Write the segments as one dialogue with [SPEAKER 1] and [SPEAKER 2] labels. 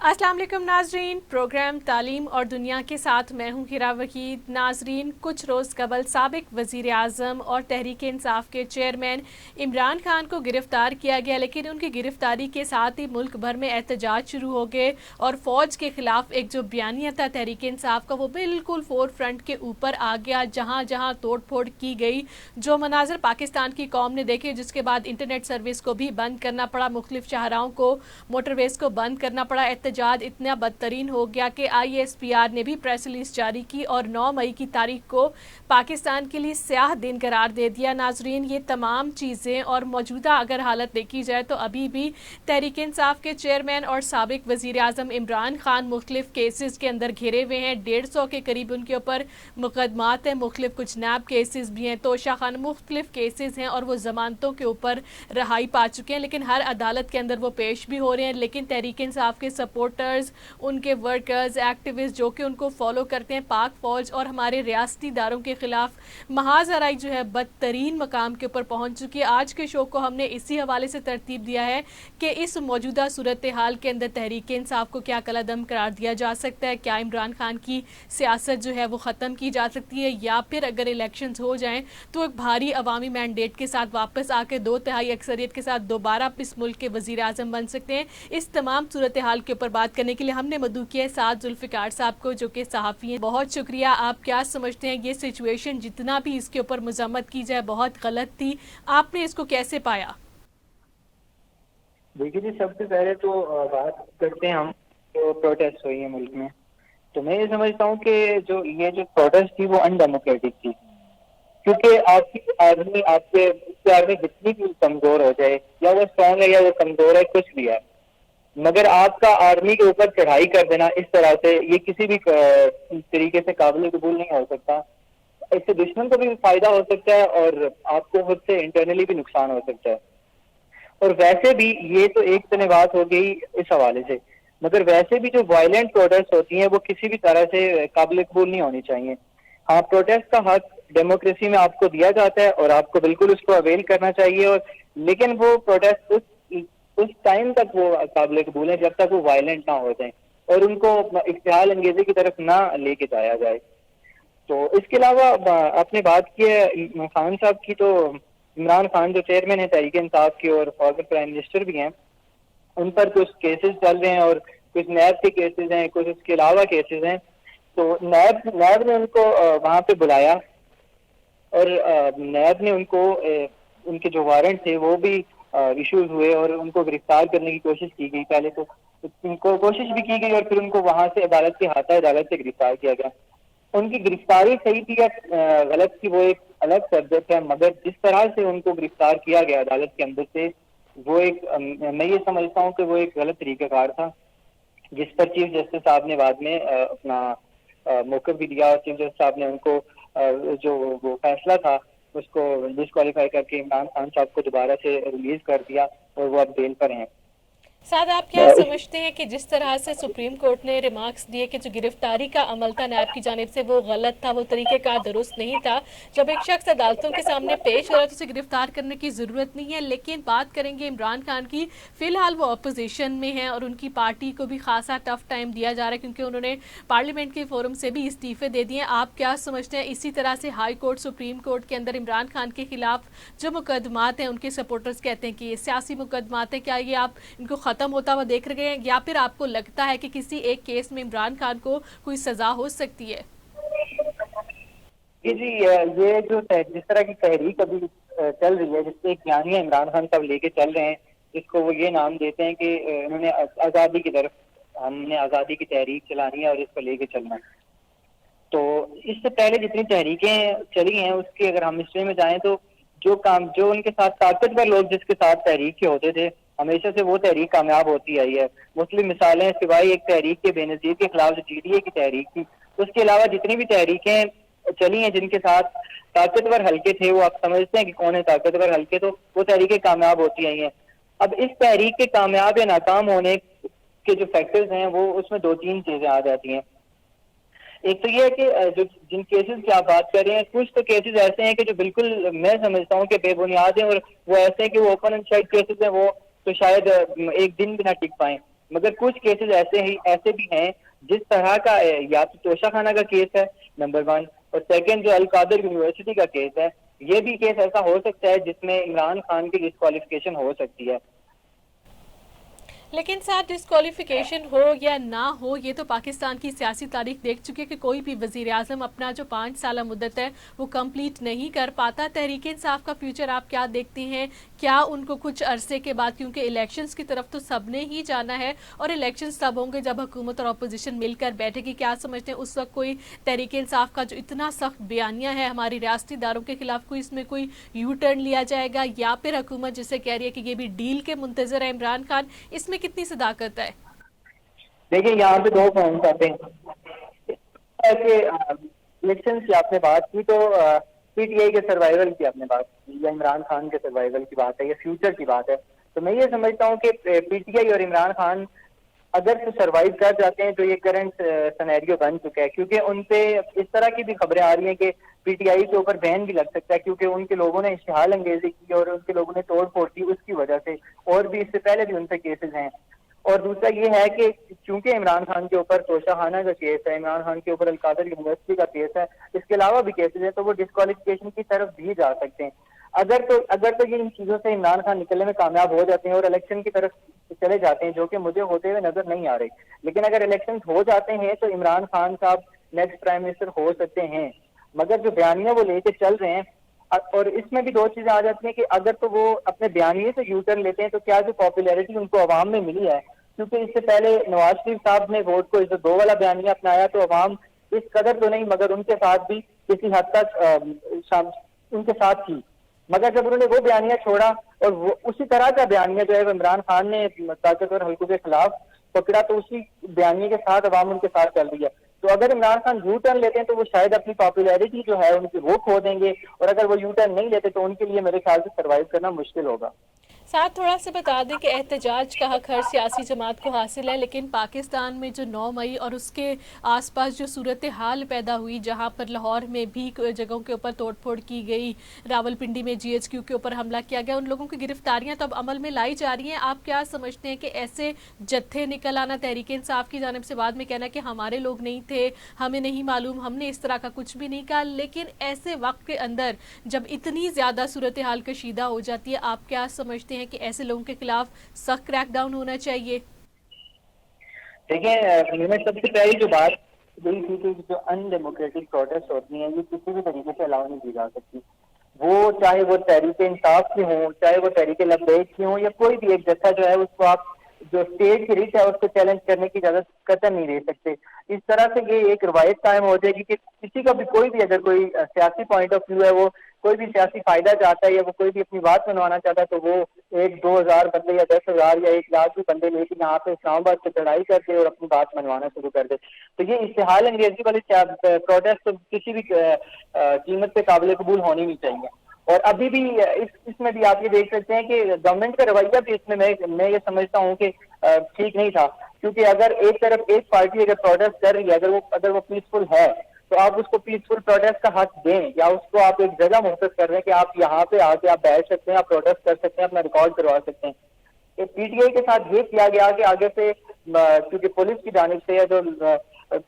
[SPEAKER 1] अस्सलाम वालेकुम नाजरीन, प्रोग्राम तालीम और दुनिया के साथ मैं हूँ हिरा वहीद। नाजरीन, कुछ रोज़ कबल साबिक वज़ीर आज़म और तहरीक इंसाफ के चेयरमैन इमरान खान को गिरफ़्तार किया गया, लेकिन उनकी गिरफ़्तारी के साथ ही मुल्क भर में एहतजाज शुरू हो गए और फ़ौज के ख़िलाफ़ एक जो बयानिया था तहरीक इंसाफ का, वो बिल्कुल फोर फ्रंट के ऊपर आ गया। जहाँ जहाँ तोड़ फोड़ की गई, जो मनाजर पाकिस्तान की कौम ने देखे, जिसके बाद इंटरनेट सर्विस को भी बंद करना पड़ा, मुख्तलिफ शाहराओं को, मोटरवेज़ को बंद करना पड़ा। एहतजाज इतना बदतरीन हो गया कि ISPR ने भी प्रेस रिलीज जारी की और 9 मई की तारीख को पाकिस्तान के लिए स्याह दिन करार दे दिया। नाजरीन, ये तमाम चीज़ें और मौजूदा अगर हालत देखी जाए तो अभी भी तहरीक इंसाफ के चेयरमैन और साबिक वज़ीर आज़म इमरान खान मुख्तलिफ केसेस के अंदर घिरे हुए हैं। 150 के करीब उनके ऊपर मुकदमात हैं, मुख्तलिफ कुछ नैब केसेस भी हैं, तोशा खान, मुख्तलिफ केसेस हैं और वो जमानतों के ऊपर रहाई पा चुके हैं, लेकिन हर अदालत के अंदर वो पेश भी हो रहे हैं। लेकिन तहरीक इंसाफ के सपोर्टर्स, उनके वर्कर्स, एक्टिविस्ट जो कि उनको फॉलो करते हैं, पाक फौज और हमारे रियासती इदारों के खिलाफ महाजराई जो है बदतरीन मकाम के ऊपर पहुंच चुकी है। आज के शो को हमने इसी हवाले से तरतीब दिया है कि इस मौजूदा सूरत हाल के अंदर तहरीक इंसाफ को क्या कलादम करार दिया जा सकता है, क्या इमरान खान की सियासत जो है वो ख़त्म की जा सकती है, या फिर अगर इलेक्शंस हो जाएं तो एक भारी अवामी मैंडेट के साथ वापस आके 2/3 अक्सरियत के साथ दोबारा इस मुल्क के वज़ीर आज़म बन सकते हैं। इस तमाम सूरत हाल के ऊपर बात करने के लिए हमने मदऊ किया है साद जुल्फ़िकार साहब को, जो कि सहाफ़ी हैं। बहुत शुक्रिया। आप क्या समझते हैं, ये सिचुएशन जितना भी इसके ऊपर मज़म्मत की जाए बहुत गलत थी, आपने इसको कैसे पाया?
[SPEAKER 2] देखिए जी, सबसे पहले तो बात करते हैं हम जो प्रोटेस्ट हुई है मुल्क में। तो मैं ये समझता हूँ कि ये जो प्रोटेस्ट थी वो अनडेमोक्रेटिक थी, क्योंकि आपकी आर्मी आर्मी जितनी भी कमजोर हो जाए, या वो स्ट्रांग है या वो कमजोर है, कुछ भी है, मगर आपका आर्मी के ऊपर चढ़ाई कर देना इस तरह से, ये किसी भी तरीके से काबिल कबूल नहीं हो सकता। इससे दुश्मन को भी फायदा हो सकता है और आपको खुद से इंटरनली भी नुकसान हो सकता है। और वैसे भी ये तो एक तने बात हो गई इस हवाले से, मगर वैसे भी जो वायलेंट प्रोटेस्ट होती हैं वो किसी भी तरह से काबिल कबूल नहीं होनी चाहिए। हाँ, प्रोटेस्ट का हक डेमोक्रेसी में आपको दिया जाता है और आपको बिल्कुल उसको अवेल करना चाहिए, और लेकिन वो प्रोटेस्ट उस टाइम तक वो काबिल कबूल है जब तक वो वायलेंट ना हो जाए और उनको इख्तियाल अंगेजी की तरफ ना लेके जाया जाए। तो इसके अलावा आपने बात की है खान साहब की, तो इमरान खान जो चेयरमैन है तहरीक इंसाफ की और फॉर्मर प्राइम मिनिस्टर भी हैं, उन पर कुछ केसेस चल रहे हैं और कुछ नैब के केसेस हैं, कुछ इसके अलावा केसेस हैं। तो नैब ने उनको वहाँ पे बुलाया और नैब ने उनको उनके जो वारंट थे वो भी इश्यूज हुए और उनको गिरफ्तार करने की कोशिश की गई। पहले तो उनको कोशिश भी की गई और फिर उनको वहां से अदालत के हाथा अदालत से गिरफ्तार किया गया। उनकी गिरफ्तारी सही थी या गलत थी, वो एक अलग सब्जेक्ट है, मगर जिस तरह से उनको गिरफ्तार किया गया अदालत के अंदर से, वो एक मैं ये समझता हूँ कि वो एक गलत तरीकाकार था, जिस पर चीफ जस्टिस साहब ने बाद में अपना मौक़िफ़ भी दिया और चीफ जस्टिस साहब ने उनको जो वो फैसला था उसको डिस्क्वालीफाई करके इमरान खान साहब को दोबारा से रिलीज कर दिया और वो अब बेल पर हैं।
[SPEAKER 1] साद, आप क्या समझते हैं कि जिस तरह से सुप्रीम कोर्ट ने रिमार्क्स दिए कि जो गिरफ्तारी का अमल था नैब की जानिब से वो गलत था, वो तरीक़ेकार दुरुस्त नहीं था, जब एक शख्स अदालतों के सामने पेश हो रहा है तो उसे गिरफ्तार करने की ज़रूरत नहीं है। लेकिन बात करेंगे इमरान खान की, फ़िलहाल वो अपोजिशन में हैं और उनकी पार्टी को भी खासा टफ टाइम दिया जा रहा है क्योंकि उन्होंने पार्लियामेंट के फोरम से भी इस्तीफ़े दे दिए। आप क्या समझते हैं, इसी तरह से हाई कोर्ट, सुप्रीम कोर्ट के अंदर इमरान खान के खिलाफ जो मुकदमात हैं, उनके सपोर्टर्स कहते हैं कि ये सियासी मुकदमात हैं, क्या ये आप इनको ख़त्म होता हुआ देख रहे हैं, या फिर आपको लगता है कि किसी एक केस में इमरान खान को कोई सजा हो सकती है?
[SPEAKER 2] जी, ये जो जिस तरह की तहरीक अभी चल रही है, जिससे एक बयानिया इमरान खान साहब लेके चल रहे हैं, जिसको वो ये नाम देते हैं कि उन्होंने आज़ादी की तरफ, हमने आज़ादी की तहरीक चलानी है और इसको लेके चलना है। तो इससे पहले जितनी तहरीकें चली हैं उसकी अगर हम हिस्ट्री में जाएं तो जो उनके साथ ताकतवर लोग जिसके साथ तहरीक के होते थे, हमेशा से वो तहरीक कामयाब होती आई है। मुस्लिम मिसालें सिवाय एक तहरीक के बेनज़ीर के खिलाफ जो GDA की तहरीक थी, उसके अलावा जितनी भी तहरीकें चली हैं जिनके साथ ताकतवर हल्के थे, वो आप समझते हैं कि कौन है ताकतवर हल्के, तो वो तहरीकें कामयाब होती आई हैं। अब इस तहरीक के कामयाब या नाकाम होने के जो फैक्टर्स हैं वो उसमें 2-3 चीजें आ जाती हैं। एक तो ये है कि जो जिन केसेस की आप बात कर रहे हैं, कुछ तो केसेस ऐसे हैं कि जो बिल्कुल मैं समझता हूँ कि बेबुनियाद हैं, और वो ऐसे हैं कि वो ओपन एंड शट केसेस हैं, वो तो शायद एक दिन भी ना टिक पाए। مگر کچھ کیسز ایسے بھی ہیں جس طرح کا یا تو توشہ خانہ کا کیس ہے نمبر 1، اور سیکنڈ جو القادر یونیورسٹی کا کیس ہے، یہ بھی کیس ایسا ہو سکتا ہے جس میں عمران خان کی ڈسکوالیفیکیشن ہو سکتی ہے.
[SPEAKER 1] لیکن ساتھ ڈسکوالیفیکیشن ہو یا نہ ہو، یہ تو پاکستان کی سیاسی تاریخ دیکھ چکی ہے کہ کوئی بھی وزیر اعظم اپنا جو 5 سالہ مدت ہے وہ کمپلیٹ نہیں کر پاتا. تحریک انصاف کا فیوچر آپ کیا دیکھتے ہیں؟ کیا ان کو کچھ عرصے کے بعد، کیونکہ الیکشنز کی طرف تو سب نے ہی جانا ہے اور الیکشنز تب ہوں گے جب حکومت اور اپوزیشن مل کر بیٹھے گی، کیا سمجھتے ہیں اس وقت کوئی تحریک انصاف کا جو اتنا سخت بیانیہ ہے ہماری ریاستی اداروں کے خلاف، کوئی اس میں کوئی یو ٹرن لیا جائے گا، یا پھر حکومت جسے کہہ رہی ہے کہ یہ بھی ڈیل کے منتظر ہے عمران خان، اس میں کتنی صداقت ہے؟
[SPEAKER 2] دیکھیں یہاں پہ 2 پوائنٹ آتے ہیں کہ الیکشن کی آپ نے بات کی تو پی ٹی آئی کے سروائیول کی آپ نے بات کی، یا عمران خان کے سروائیول کی بات ہے، یا فیوچر کی بات ہے. تو میں یہ سمجھتا ہوں کہ پی ٹی آئی اور عمران خان اگر تو سروائیو کر جاتے ہیں تو یہ کرنٹ سینیریو بن چکا ہے، کیونکہ ان پہ اس طرح کی بھی خبریں آ رہی ہیں کہ پی ٹی آئی کے اوپر بین بھی لگ سکتا ہے، کیونکہ ان کے لوگوں نے اشتعال انگیزی کی اور ان کے لوگوں نے توڑ پھوڑ کی اس کی وجہ سے، اور بھی اس سے پہلے بھی ان سے کیسز ہیں. اور دوسرا یہ ہے کہ چونکہ عمران خان کے اوپر توشہ خانہ کا کیس ہے، عمران خان کے اوپر القادر یونیورسٹی کا کیس ہے، اس کے علاوہ بھی کیسز ہیں، تو وہ ڈسکوالیفیکیشن کی طرف بھی جا سکتے ہیں. اگر تو یہ ان چیزوں سے عمران خان نکلنے میں کامیاب ہو جاتے ہیں اور الیکشن کی طرف چلے جاتے ہیں، جو کہ مجھے ہوتے ہوئے نظر نہیں آ رہے، لیکن اگر الیکشن ہو جاتے ہیں تو عمران خان صاحب نیکسٹ پرائم منسٹر ہو سکتے ہیں. مگر جو بیانیہ وہ لے کے چل رہے ہیں، اور اس میں بھی 2 چیزیں آ جاتی ہیں کہ اگر تو وہ اپنے بیانیے سے یو ٹرن لیتے ہیں تو کیا جو پاپولیرٹی ان کو عوام میں ملی ہے، کیونکہ اس سے پہلے نواز شریف صاحب نے ووٹ کو 2 والا بیانیہ اپنایا تو عوام اس قدر تو نہیں مگر ان کے ساتھ بھی کسی حد تک ان کے ساتھ تھی. مگر جب انہوں نے وہ بیانیہ چھوڑا اور وہ اسی طرح کا بیانیہ جو ہے عمران خان نے طاقتور حلقوں کے خلاف پکڑا، تو اسی بیانیے کے ساتھ عوام ان کے ساتھ چل رہی ہے. تو اگر عمران خان یو ٹرن لیتے ہیں تو وہ شاید اپنی پاپولیرٹی جو ہے ان کی وہ کھو دیں گے، اور اگر وہ یو ٹرن نہیں لیتے تو ان کے لیے میرے خیال سے سروائیو کرنا مشکل ہوگا.
[SPEAKER 1] ساتھ تھوڑا سا بتا دیں کہ احتجاج کا حق ہر سیاسی جماعت کو حاصل ہے، لیکن پاکستان میں جو 9 مئی اور اس کے آس پاس جو صورتحال پیدا ہوئی، جہاں پر لاہور میں بھی جگہوں کے اوپر توڑ پھوڑ کی گئی، راول پنڈی میں جی ایچ کیو کے اوپر حملہ کیا گیا، ان لوگوں کی گرفتاریاں تو اب عمل میں لائی جا رہی ہیں. آپ کیا سمجھتے ہیں کہ ایسے جتھے نکل آنا تحریک انصاف کی جانب سے، بعد میں کہنا کہ ہمارے لوگ نہیں تھے، ہمیں نہیں معلوم، ہم نے اس طرح کا کچھ بھی نہیں کہا، لیکن ایسے وقت کے اندر جب اتنی زیادہ صورتحال کشیدہ ہو جاتی ہے، آپ کیا سمجھتے ہیں کہ ایسے لوگوں کے خلاف سخت کریک ڈاؤن ہونا چاہیے؟
[SPEAKER 2] دیکھیں میں سب سے پہلی جو بات یہی تھی کہ جو ان ڈیموکریٹک پروٹیسٹ ہوتی ہیں یہ کسی بھی طریقے سے الاؤ نہیں کی جا سکتی، وہ چاہے وہ تحریک انصاف کی ہوں، چاہے وہ تحریک لبیک کی ہوں، یا کوئی بھی ایک جتھا جو ہے اس کو آپ جو اسٹیٹ کی ریچ ہے اس کو چیلنج کرنے کی اجازت قطعاً نہیں دے سکتے. اس طرح سے یہ ایک روایت قائم ہو جائے گی کہ کسی کا بھی کوئی بھی اگر کوئی سیاسی پوائنٹ آف ویو ہے، وہ کوئی بھی سیاسی فائدہ چاہتا ہے یا وہ کوئی بھی اپنی بات منوانا چاہتا ہے، تو وہ 1-2 ہزار بندے یا 10,000 یا 1 لاکھ بھی بندے لے کے یہاں پہ اسلام آباد سے چڑھائی کر دے اور اپنی بات منوانا شروع کر دے. تو یہ اشتعال انگیزی والی پروٹیسٹ کسی بھی قیمت پہ قابل قبول ہونی نہیں چاہیے. اور ابھی بھی اس میں بھی آپ یہ دیکھ سکتے ہیں کہ گورنمنٹ کا رویہ بھی اس میں یہ سمجھتا ہوں کہ ٹھیک نہیں تھا، کیونکہ اگر ایک طرف ایک پارٹی اگر پروٹیسٹ کر رہی ہے، اگر وہ پیسفل ہے تو آپ اس کو پیسفل پروٹیسٹ کا حق دیں، یا اس کو آپ ایک جگہ مختص کر رہے ہیں کہ آپ یہاں پہ آ کے آپ بیٹھ سکتے ہیں، آپ پروٹیسٹ کر سکتے ہیں، اپنا ریکارڈ کروا سکتے ہیں. پی ٹی آئی کے ساتھ یہ کیا گیا کہ آگے سے کیونکہ پولیس کی جانب سے جو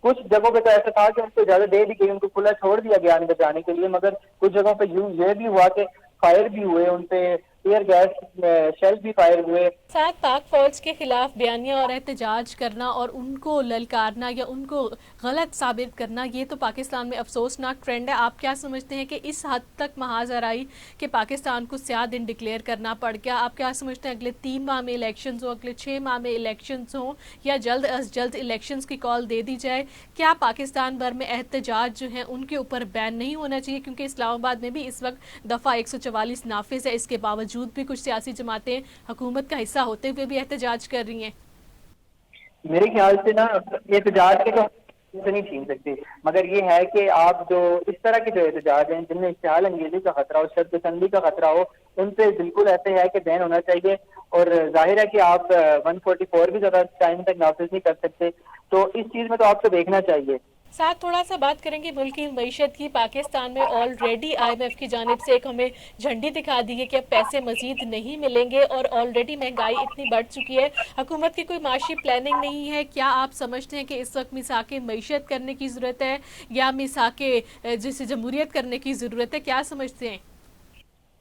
[SPEAKER 2] کچھ جگہوں پہ تو ایسا تھا کہ ان کو اجازت دے دی گئی، ان کو کھلا چھوڑ دیا گیا اندر جانے کے لیے، مگر کچھ جگہوں پہ یہ بھی ہوا کہ فائر بھی ہوئے، ان پہ ایئر گیس شیل بھی فائر ہوئے.
[SPEAKER 1] ساتھ پاک فوج کے خلاف بیانیہ اور احتجاج کرنا اور ان کو للکارنا یا ان کو غلط ثابت کرنا، یہ تو پاکستان میں افسوسناک ٹرینڈ ہے. آپ کیا سمجھتے ہیں کہ اس حد تک محاذ آرائی کہ پاکستان کو سیاہ دن ڈکلیئر کرنا پڑ گیا؟ آپ کیا سمجھتے ہیں اگلے 3 ماہ میں الیکشنز ہوں، اگلے 6 ماہ میں الیکشنز ہوں، یا جلد از جلد الیکشنز کی کال دے دی جائے؟ کیا پاکستان بھر میں احتجاج جو ہیں ان کے اوپر بین نہیں ہونا چاہیے؟ کیونکہ اسلام آباد میں بھی اس وقت دفعہ 144 نافذ ہے، اس کے باوجود بھی کچھ سیاسی جماعتیں حکومت کا حصہ ہوتے ہوئے بھی احتجاج کر رہی ہیں.
[SPEAKER 2] میرے خیال سے نا احتجاج کے تو نہیں چھین سکتے، مگر یہ ہے کہ آپ جو اس طرح کے جو احتجاج ہیں جن میں اشتعال انگیزی کا خطرہ ہو، شدت پسندی کا خطرہ ہو، ان پہ بالکل ایسے ہے کہ بین ہونا چاہیے. اور ظاہر ہے کہ آپ 144 بھی زیادہ ٹائم تک نافذ نہیں کر سکتے، تو اس چیز میں تو آپ کو دیکھنا چاہیے.
[SPEAKER 1] साथ थोड़ा सा बात करेंगे मुल्क की मईशत की। पाकिस्तान में ऑलरेडी IMF की जानिब से एक हमें झंडी दिखा दी है कि अब पैसे मजीद नहीं मिलेंगे और ऑलरेडी महंगाई इतनी बढ़ चुकी है, हुकूमत की कोई माशी प्लानिंग नहीं है। क्या आप समझते हैं कि इस वक्त मिसाक मईशत करने की ज़रूरत है या मिसाक जैसे जमहूरियत करने की ज़रूरत है, क्या समझते हैं?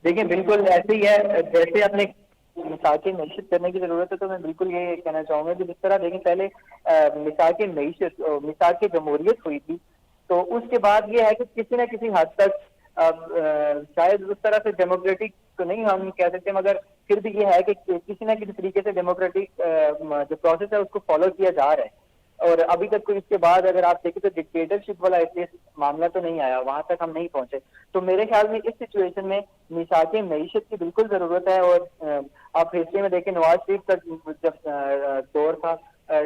[SPEAKER 2] देखिए बिल्कुल ऐसे ही है, जैसे आपने मिसाक मईशत करने की जरूरत है, तो मैं बिल्कुल ये कहना चाहूंगा कि जिस तरह देखें पहले मिसाक मईशत मिसाक जमहूरियत हुई थी, तो उसके बाद ये है कि किसी न किसी हद तक शायद उस तरह से डेमोक्रेटिक तो नहीं हम कह सकते, मगर फिर भी ये है कि किसी न किसी तरीके से डेमोक्रेटिक जो प्रोसेस है उसको फॉलो किया जा रहा है। और अभी तक कोई इसके बाद अगर आप देखें तो डिक्टेटरशिप वाला मामला तो नहीं आया, वहां तक हम नहीं पहुंचे। तो मेरे ख्याल में इस सिचुएशन में मिसाक मईशत की बिल्कुल जरूरत है। और आप हिस्ट्री में देखें नवाज शरीफ का जब दौर था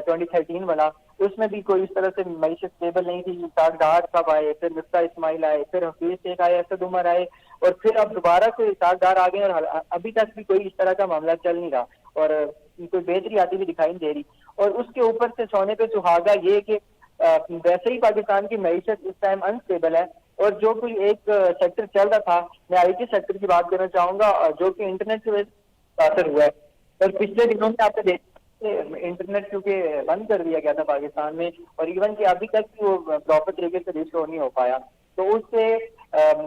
[SPEAKER 2] 2013 वाला, उसमें भी कोई इस तरह से मईशत स्टेबल नहीं थी। इसाक डार साहब आए, फिर मिफ्ता इस्माइल आए, फिर हफीज शेख आए, असद उमर आए, और फिर अब दोबारा से इसाक डार आ गए, और अभी तक भी कोई इस तरह का मामला चल नहीं रहा और कोई बेहतरी आती हुई दिखाई नहीं दे रही। और उसके ऊपर से सोने पे सुहागा ये कि वैसे ही पाकिस्तान की मईशत इस टाइम अनस्टेबल है। और जो कोई एक सेक्टर चल रहा था, मैं IT सेक्टर की बात करना चाहूंगा, जो कि इंटरनेट की वजह से असर हुआ है। और पिछले दिनों में आपने देखा इंटरनेट क्योंकि बंद कर दिया गया था पाकिस्तान में, और इवन कि अभी तक भी वो प्रॉपर तरीके से रिस्टोर नहीं हो पाया, तो उससे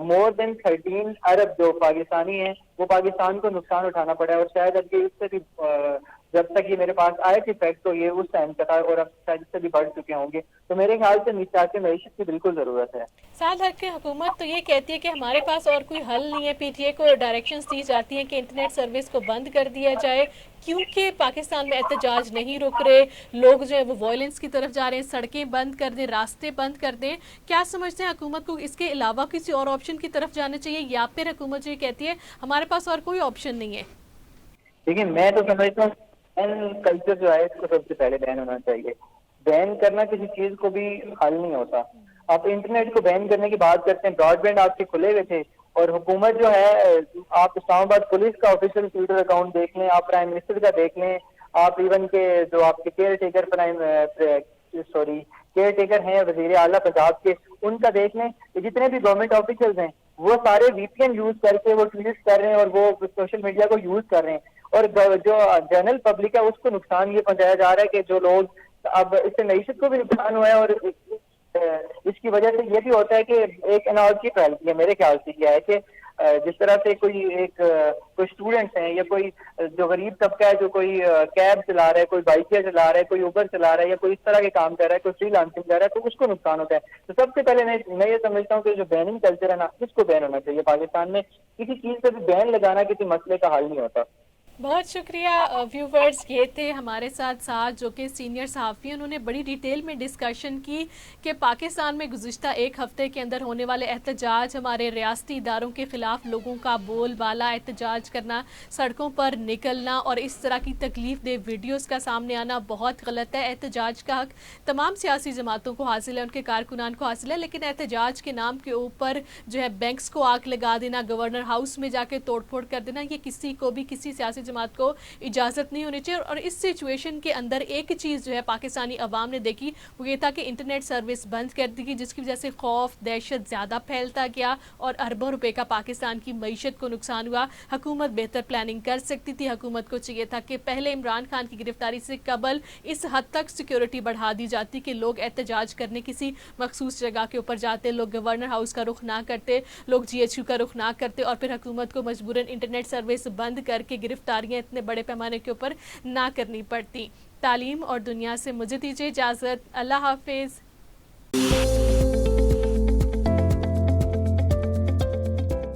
[SPEAKER 2] मोर देन 13 अरब जो पाकिस्तानी हैं वो पाकिस्तान को नुकसान उठाना पड़ा है। और शायद अब ये इससे भी जब तक ये मेरे पास आए थे फैक्ट, तो ये उस टाइम का था, और अब शायद इससे भी बढ़ चुके होंगे। तो मेरे ख्याल से मिसाक मईशत की बिल्कुल जरूरत है।
[SPEAKER 1] साल हक की हुकूमत तो ये कहती है कि हमारे पास और कोई हल नहीं है। PTA को डायरेक्शंस दी जाती हैं कि इंटरनेट सर्विस को बंद कर दिया जाए, क्योंकि पाकिस्तान में एहतजाज नहीं रुक रहे, लोग जो है वो वायलेंस की तरफ जा रहे हैं, सड़कें बंद कर दें, रास्ते बंद कर दें। क्या समझते हैं हुकूमत को इसके अलावा किसी और ऑप्शन की तरफ जाना चाहिए, या फिर हुकूमत ये कहती है हमारे पास और कोई ऑप्शन नहीं है?
[SPEAKER 2] देखिए मैं तो समझता हूँ बैन कल्चर जो है इसको सबसे पहले बैन होना चाहिए। बैन करना किसी चीज को भी हल नहीं होता। आप इंटरनेट को बैन करने की बात करते हैं, ब्रॉडबैंड आपके खुले हुए थे, और हुकूमत जो है, आप इस्लामाबाद पुलिस का ऑफिशियल ट्विटर अकाउंट देख लें, आप प्राइम मिनिस्टर का देख लें, आप इवन के जो आपके केयर टेकर हैं वजीर आला पंजाब के, उनका देख लें। जितने भी गवर्नमेंट ऑफिशियल्स हैं वो सारे VPN यूज करके वो ट्वीट कर रहे हैं और वो सोशल मीडिया को यूज कर रहे हैं। और जो जनरल पब्लिक है उसको नुकसान ये पहुंचाया जा रहा है कि जो लोग, अब इससे मईशत को भी नुकसान हुआ है, और इसकी वजह से ये भी होता है कि एक एनालॉजी फैलती है। मेरे ख्याल से क्या है कि जिस तरह से कोई स्टूडेंट्स हैं या कोई जो गरीब तबका है, जो कोई कैब चला रहा है, कोई बाइकिया चला रहा है, कोई उबर चला रहा है, या कोई इस तरह के काम कर रहा है, कोई फ्रीलांसिंग कर रहा है, तो उसको नुकसान होता है। तो सबसे पहले मैं ये समझता हूँ कि जो बैनिंग कल्चर है ना, इसको बैन होना चाहिए। पाकिस्तान में किसी चीज पे भी बैन लगाना किसी मसले का हल नहीं होता।
[SPEAKER 1] बहुत शुक्रिया व्यूवर्स, ये थे हमारे साथ जो कि सीनियर सहाफ़ी हैं। उन्होंने बड़ी डिटेल में डिस्कशन की कि पाकिस्तान में गुज़िश्ता एक हफ़्ते के अंदर होने वाले एहतजाज, हमारे रियासती इदारों के ख़िलाफ़ लोगों का बोलबाला, एहतजाज करना, सड़कों पर निकलना और इस तरह की तकलीफ़ दे वीडियोज़ का सामने आना बहुत गलत है। एहतजाज का हक़ तमाम सियासी जमातों को हासिल है, उनके कारकुनान को हासिल है, लेकिन एहतजाज के नाम के ऊपर जो है बैंक्स को आग लगा देना, गवर्नर हाउस में जाके तोड़ फोड़ कर देना, ये किसी को भी, किसी सियासी जमात को इजाज़त नहीं होनी चाहिए। और इस सिचुएशन के अंदर एक चीज़ जो है पाकिस्तानी अवाम ने देखी, वो ये था कि इंटरनेट सर्विस बंद कर दी गई, जिसकी वजह से खौफ, दहशत ज़्यादा फैलता गया और अरबों रुपए का पाकिस्तान की मईशत को नुकसान हुआ। हुकूमत बेहतर प्लानिंग कर सकती थी। हुकूमत को चाहिए था कि पहले इमरान खान की गिरफ्तारी से कबल इस हद तक सिक्योरिटी बढ़ा दी जाती कि लोग एहतजाज करने किसी मखसूस जगह के ऊपर जाते, लोग गवर्नर हाउस का रुख ना करते, लोग GHQ का रुख ना करते, और फिर हुकूमत को मजबूरन इंटरनेट सर्विस बंद करके गिरफ्तारियां इतने बड़े पैमाने के ऊपर ना करनी पड़ती। तालीम और दुनिया से मुझे दीजिए इजाज़त। अल्लाह हाफिज़।